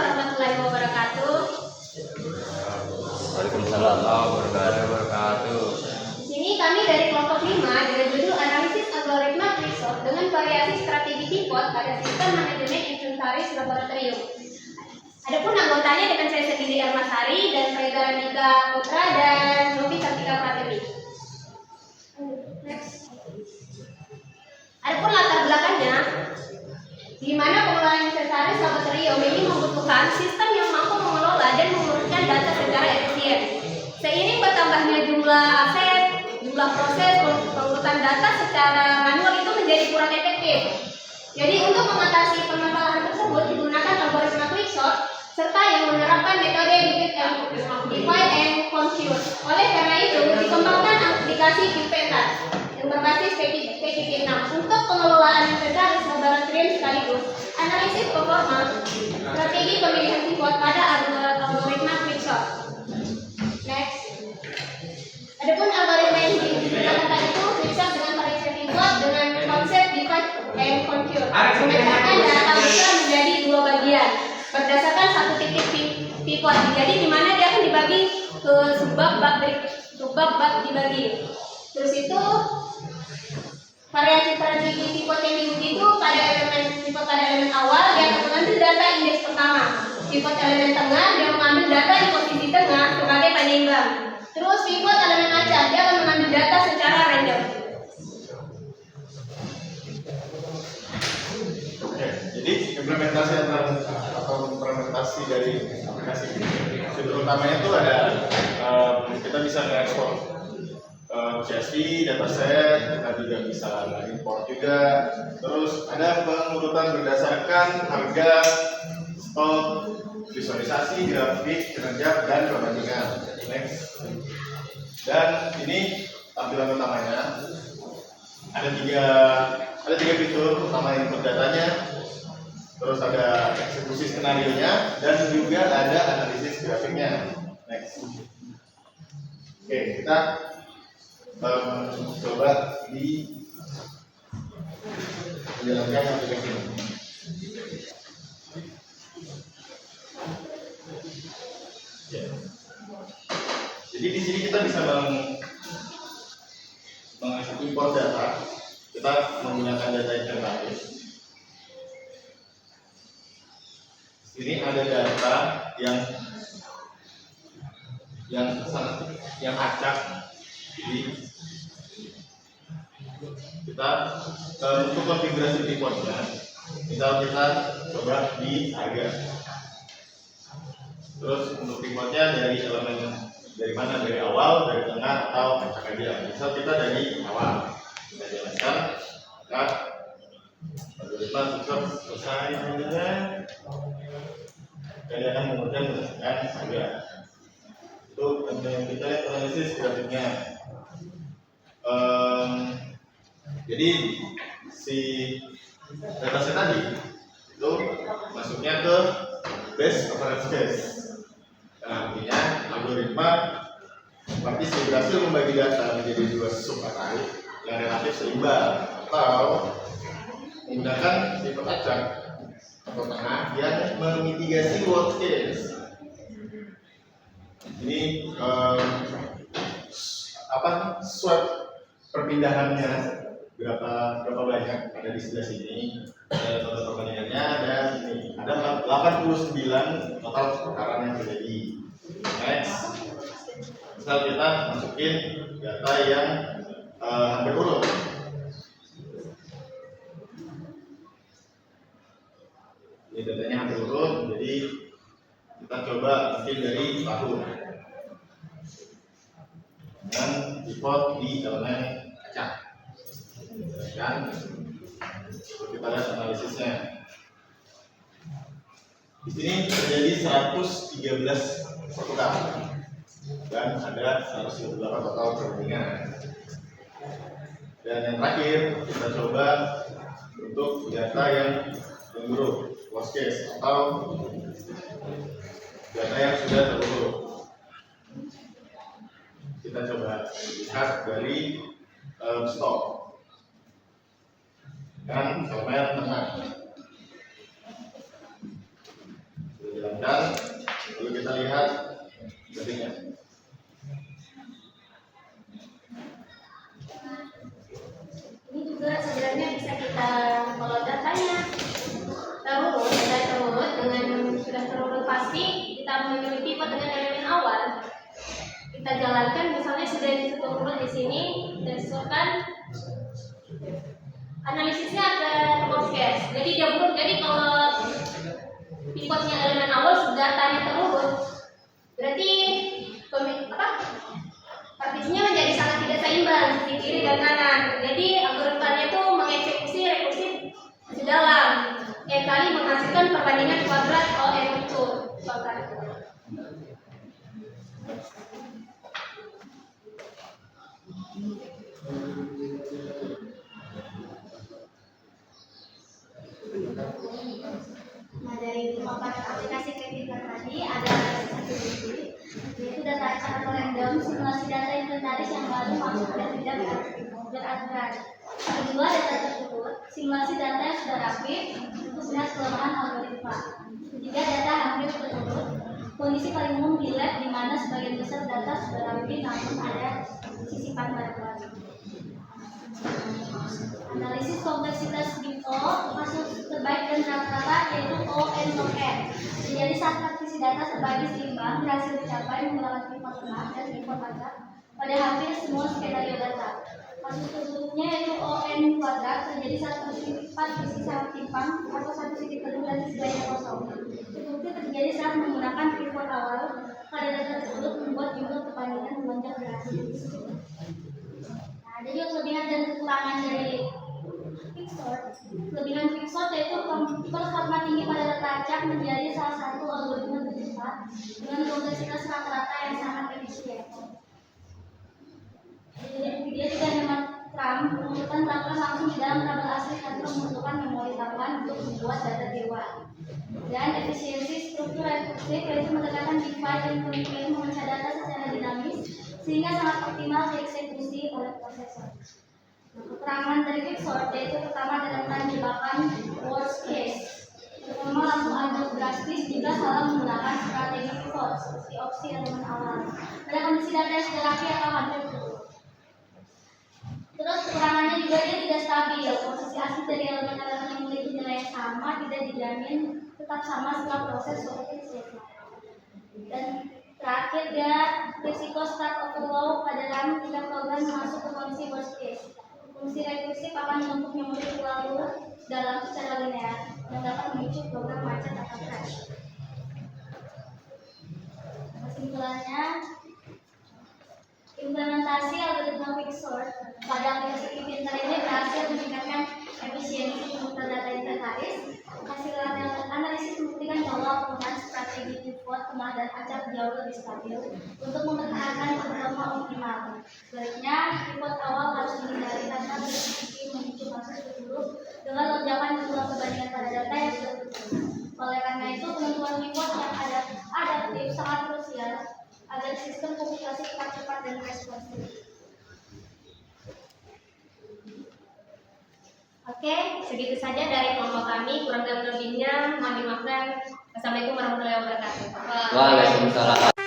warahmatullahi wabarakatuh. Waalaikumsalam warahmatullahi wabarakatuh. Di sini kami dari kelompok 5 dengan judul analisis algoritma Quickshot dengan variasi strategi pivot pada sistem manajemen inventaris laboratorium. Adapun anggotanya dengan saya sendiri Armasari dan Reza Nika Putra dan Novi Sartika Pratemi. Next. Adapun latar belakangnya, di mana pengelolaan inventaris laboratorium ini membutuhkan sistem yang mampu mengelola dan menguruskan data secara efisien. Seiring bertambahnya jumlah aset, jumlah proses pengurusan data secara manual itu menjadi kurang efektif. Jadi untuk mengatasi permasalahan tersebut digunakan algoritma Quickshot serta yang menerapkan metode divide and conquer. Oleh karena itu dikembangkan aplikasi Qpenta yang berbasis PQP6 untuk pengelolaan inventaris laboratorium sekaligus analisis performa strategi pemilihan pivot pada algoritma Quickshot. Next. Adapun algoritma yang digunakan tadi itu Quickshot dengan variasi pivot dengan konsep divide and conquer. Memecahkan data besar menjadi dua bagian berdasarkan satu titik pivot. Jadi di mana dia akan dibagi ke subbab dibagi. Terus itu variasi strategi pivot yang diuji itu pada elemen pivot pada elemen awal dia akan mengambil data indeks pertama. Pivot elemen tengah dia mengambil data di posisi tengah sebagai penyeimbang. Terus pivot elemen acak dia akan mengambil data secara random. Oke, jadi implementasi implementasi dari aplikasi ini, fitur utamanya itu ada kita bisa mengekspor CSV, dataset, kita juga bisa import juga. Terus ada pengurutan berdasarkan harga, stok, visualisasi, grafik, kinerja, dan perbandingan. Next. Dan ini tampilan utamanya. Ada tiga fitur utama input datanya. Terus ada eksekusi skenario-nya dan juga ada analisis grafiknya. Next. Oke, kita coba menjalankan aplikasi ini. Ya. Jadi di sini kita bisa mengimport data. Kita menggunakan data inventaris. Ini ada data yang acak. Jadi kita untuk konfigurasi pivotnya, misal kita coba di harga. Terus untuk pivotnya dari elemen dari mana? Dari awal, dari tengah, atau acak aja. Misal kita dari awal, kita jalankan, maka algoritma tetap selesai dan akan menggunakan berdasarkan harga. Itu yang kita lihat analisis grafiknya. Jadi si dataset tadi itu masuknya ke base average case. Nah, artinya algoritma partisi berhasil membagi data menjadi dua sub array yang relatif seimbang atau menggunakan tipe acak atau tengah yang memitigasi worst case. Ini swap perpindahannya berapa banyak ada di sebelah sini, ada total perbandingannya, dan ini ada 89 total perkara yang terjadi. Next, misal kita masukin data yang hampir urut. Ini datanya hampir urut, jadi kita coba mungkin dari tahun dan pivot di elemen acak. Dan kita lihat analisisnya. Di sini terjadi 113 pertukaran dan ada 128 total perbandingan. Dan yang terakhir kita coba untuk data yang buruk, worst case, atau data yang sudah terburuk. Kita coba lihat dari stok dan elemen tengah. dihilangkan. Lalu kita lihat grafiknya. Ini juga sebenarnya bisa kita, kalau datanya terurut, sudah terurut dengan sudah terurut pasti, kita memilih pivot dengan elemen awal. Kita jalankan, misalnya sudah terurut di sini, dan sesuaikan analisisnya ada worst case. Jadi dia buruk. Jadi kalau pivotnya elemen awal sudah datanya terurut, berarti partisinya menjadi sangat tidak seimbang di kiri dan kanan. Jadi algoritmanya itu mengeksekusi rekursif di dalam kali menghasilkan perbandingan kuadrat ON itu. Nah, dari papan aplikasi Kepler tadi ada satu bukti, yaitu data cara random simulasi data inventaris yang baru masuk dan tidak beraturan. Kedua, data tersebut simulasi data yang sudah rapi untuk melihat kelemahan algoritma. Ketiga, data hampir tersebut kondisi paling umum di lab di mana sebagian besar data sudah rapi namun ada sisipan baru. Analisis kompleksitas di O, hasil terbaik dan rata-rata yaitu O N log N. Jadi saat partisi data terbagi seimbang, hasil dicapai menggunakan pivot tengah dan pivot acak pada hampir semua skenario data. Kasus terburuknya yaitu O N kuadrat terjadi saat partisi sangat timpang atau satu sisi penuh dan sisi lainnya kosong. Terbukti terjadi saat menggunakan pivot awal pada data tersebut membuat jumlah perbandingan melonjak drastis. Jadi kelebihan dan kekurangan dari quicksort. Kelebihan quicksort yaitu performa tinggi pada data acak menjadi salah satu algoritma tercepat dengan kompleksitas rata-rata yang sangat efisien. Jadi dia juga hemat RAM, mengumpulkan tabel langsung di dalam tabel asli tanpa membutuhkan memori tambahan untuk membuat data dewan. Dan efisiensi struktur rekursif yaitu mendekatkan divide dan conquer memecah data secara dinamis sehingga sangat optimal dieksekusi oleh prosesor. Kekurangan dari quicksort yaitu pertama dalam jebakan worst case. Pertama langsung ambil drastis jika salah menggunakan strategi pivot seperti opsi elemen awal. Pada kondisi data yang sudah rapi atau hampir turun. Terus kekurangannya juga dia tidak stabil. Posisi asli dari elemen-elemen yang memiliki nilai yang sama tidak dijamin tetap sama setelah proses sortir selesai. Dan terakhir dia risiko start overflow pada RAM jika program masuk ke kondisi worst case. Fungsi rekursif akan menumpuk memori terlalu dalam secara linear dan dapat memicu program macet atau crash. Kesimpulannya, implementasi algoritma quicksort pada aplikasi Kepler ini berhasil meningkatkan efisiensi pengumpulan data inventaris. Hasil analisis membuktikan bahwa penggunaan strategi pivot tengah dan acak jauh lebih stabil untuk mempertahankan performa optimal. Sebaliknya, pivot awal harus dihindari karena berisiko memicu kasus terburuk dengan lonjakan jumlah perbandingan pada data yang sudah terjadi. Oleh karena itu, penentuan pivot yang adaptif sangat krusial agar sistem komunikasi tetap cepat dan responsif. Oke, segitu saja dari kelompok kami. Kurang dan lebihnya mohon dimaafkan. Assalamualaikum warahmatullahi wabarakatuh. Waalaikumsalam.